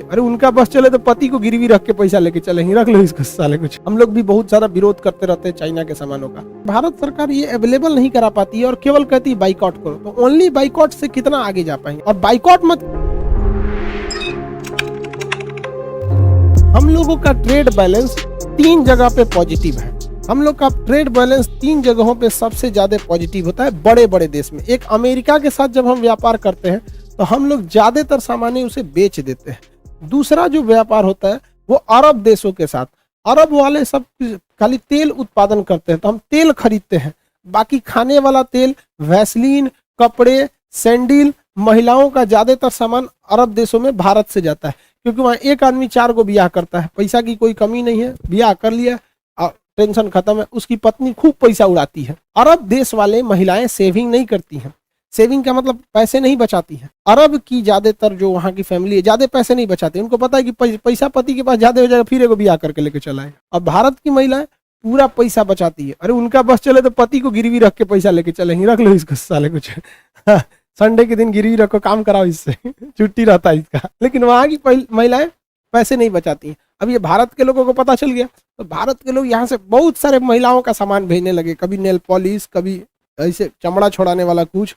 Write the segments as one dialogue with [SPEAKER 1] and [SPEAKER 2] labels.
[SPEAKER 1] अरे उनका बस चले तो पति को गिरवी रख के पैसा लेके चलेंगे, रख लो इसको साले कुछ। हम लोग भी बहुत सारा विरोध करते रहते हैं चाइना के सामानों का। भारत सरकार ये अवेलेबल नहीं करा पाती है और केवल कहती है बाइकआउट करो, तो ओनली बाइकआउट से कितना आगे जा पाएंगे। और बाइकआउट मत, हम लोगों का ट्रेड बैलेंस 3 जगह पे पॉजिटिव है। हम लोग का ट्रेड बैलेंस 3 जगहों पे सबसे ज्यादा पॉजिटिव होता है बड़े बड़े देश में। एक अमेरिका के साथ जब हम व्यापार करते हैं तो हम लोग ज्यादातर सामान उसे बेच देते हैं। दूसरा जो व्यापार होता है वो अरब देशों के साथ। अरब वाले सब खाली तेल उत्पादन करते हैं तो हम तेल खरीदते हैं, बाकी खाने वाला तेल, वैसलीन, कपड़े, सैंडल, महिलाओं का ज्यादातर सामान अरब देशों में भारत से जाता है, क्योंकि वहाँ एक आदमी 4 को ब्याह करता है, पैसा की कोई कमी नहीं है, ब्याह कर लिया टेंशन खत्म है। उसकी पत्नी खूब पैसा उड़ाती है। अरब देश वाले महिलाएं सेविंग नहीं करती हैं। सेविंग का मतलब पैसे नहीं बचाती हैं। अरब की ज्यादातर जो वहाँ की फैमिली है ज्यादा पैसे नहीं बचाती, उनको पता है कि पैसा पति के पास ज्यादा हो जाएगा, फिर एगो ब्याह करके लेके चला है। और भारत की महिलाएं पूरा पैसा बचाती है। अरे उनका बस चले तो पति को गिरवी रख के पैसा लेके चलेंगे, रख लो इसको साले कुछ। संडे के दिन गिरवी रखो, काम कराओ, इससे छुट्टी रहता है इसका। लेकिन वहाँ की महिलाएं पैसे नहीं बचाती हैं। अब ये भारत के लोगों को पता चल गया तो भारत के लोग यहाँ से बहुत सारे महिलाओं का सामान भेजने लगे। कभी नेल पॉलिश, कभी ऐसे चमड़ा छोड़ाने वाला कुछ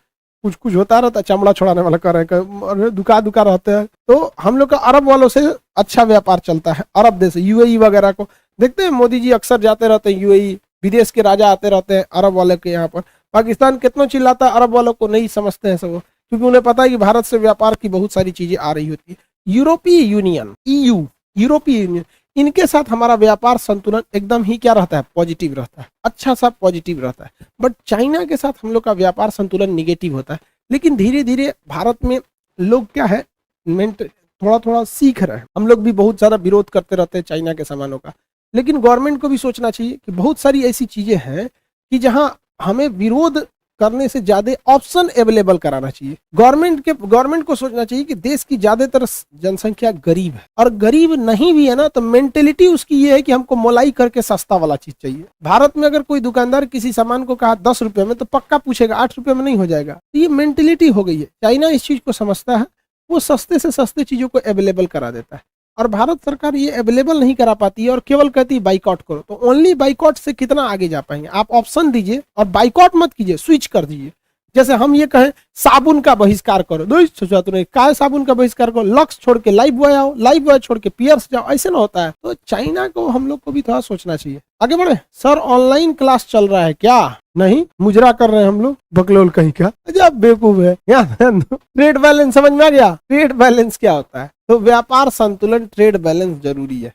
[SPEAKER 1] होता रहता है, चमड़ा छोड़ाने वाला कर रहे, दुका रहते हैं। तो हम लोग का अरब वालों से अच्छा व्यापार चलता है। अरब देश यूएई वगैरह को देखते हैं, मोदी जी अक्सर जाते रहते हैं यूएई, विदेश के राजा आते रहते हैं अरब वाले के यहाँ पर। पाकिस्तान कितना चिल्लाता है, अरब वालों को नहीं समझते हैं सब, क्योंकि उन्हें पता है कि भारत से व्यापार की बहुत सारी चीजें आ रही होती है। यूरोपीय यूनियन, EU, यूरोपीय यूनियन, इनके साथ हमारा व्यापार संतुलन एकदम ही क्या रहता है, पॉजिटिव रहता है, अच्छा सा पॉजिटिव रहता है। बट चाइना के साथ हम लोग का व्यापार संतुलन निगेटिव होता है। लेकिन धीरे धीरे भारत में लोग क्या है, थोड़ा थोड़ा सीख रहे हैं। हम लोग भी बहुत सारा विरोध करते रहते हैं चाइना के सामानों का, लेकिन गवर्नमेंट को भी सोचना चाहिए कि बहुत सारी ऐसी चीजें हैं कि जहां हमें विरोध करने से ज्यादा ऑप्शन अवेलेबल कराना चाहिए। गवर्नमेंट को सोचना चाहिए कि देश की ज्यादातर जनसंख्या गरीब है, और गरीब नहीं भी है ना तो मेंटेलिटी उसकी ये है कि हमको मोलाई करके सस्ता वाला चीज चाहिए। भारत में अगर कोई दुकानदार किसी सामान को कहा 10 रुपए में तो पक्का पूछेगा 8 रुपए में नहीं हो जाएगा। तो ये मेंटेलिटी हो गई है। चाइना इस चीज को समझता है, वो सस्ते से सस्ते चीजों को अवेलेबल करा देता है। और भारत सरकार ये अवेलेबल नहीं करा पाती है और केवल कहती है बाइकआउट करो, तो ओनली बाइकआउट से कितना आगे जा पाएंगे। आप ऑप्शन दीजिए और बाइकआउट मत कीजिए, स्विच कर दीजिए। जैसे हम ये कहें साबुन का बहिष्कार करो, काय साबुन का बहिष्कार करो, लक्स छोड़ के लाइफ बॉय आओ, लाइफ बॉय छोड़ के पियर्स जाओ, ऐसे ना होता है। तो चाइना को हम लोग को भी थोड़ा सोचना चाहिए। आगे बढ़े। सर ऑनलाइन क्लास चल रहा है क्या? नहीं, मुजरा कर रहे हैं हम लोग, बकलोल कहीं का। अजब बेवकूफ है। ट्रेड बैलेंस समझ में आ गया? ट्रेड बैलेंस क्या होता है? तो व्यापार संतुलन, ट्रेड बैलेंस जरूरी है।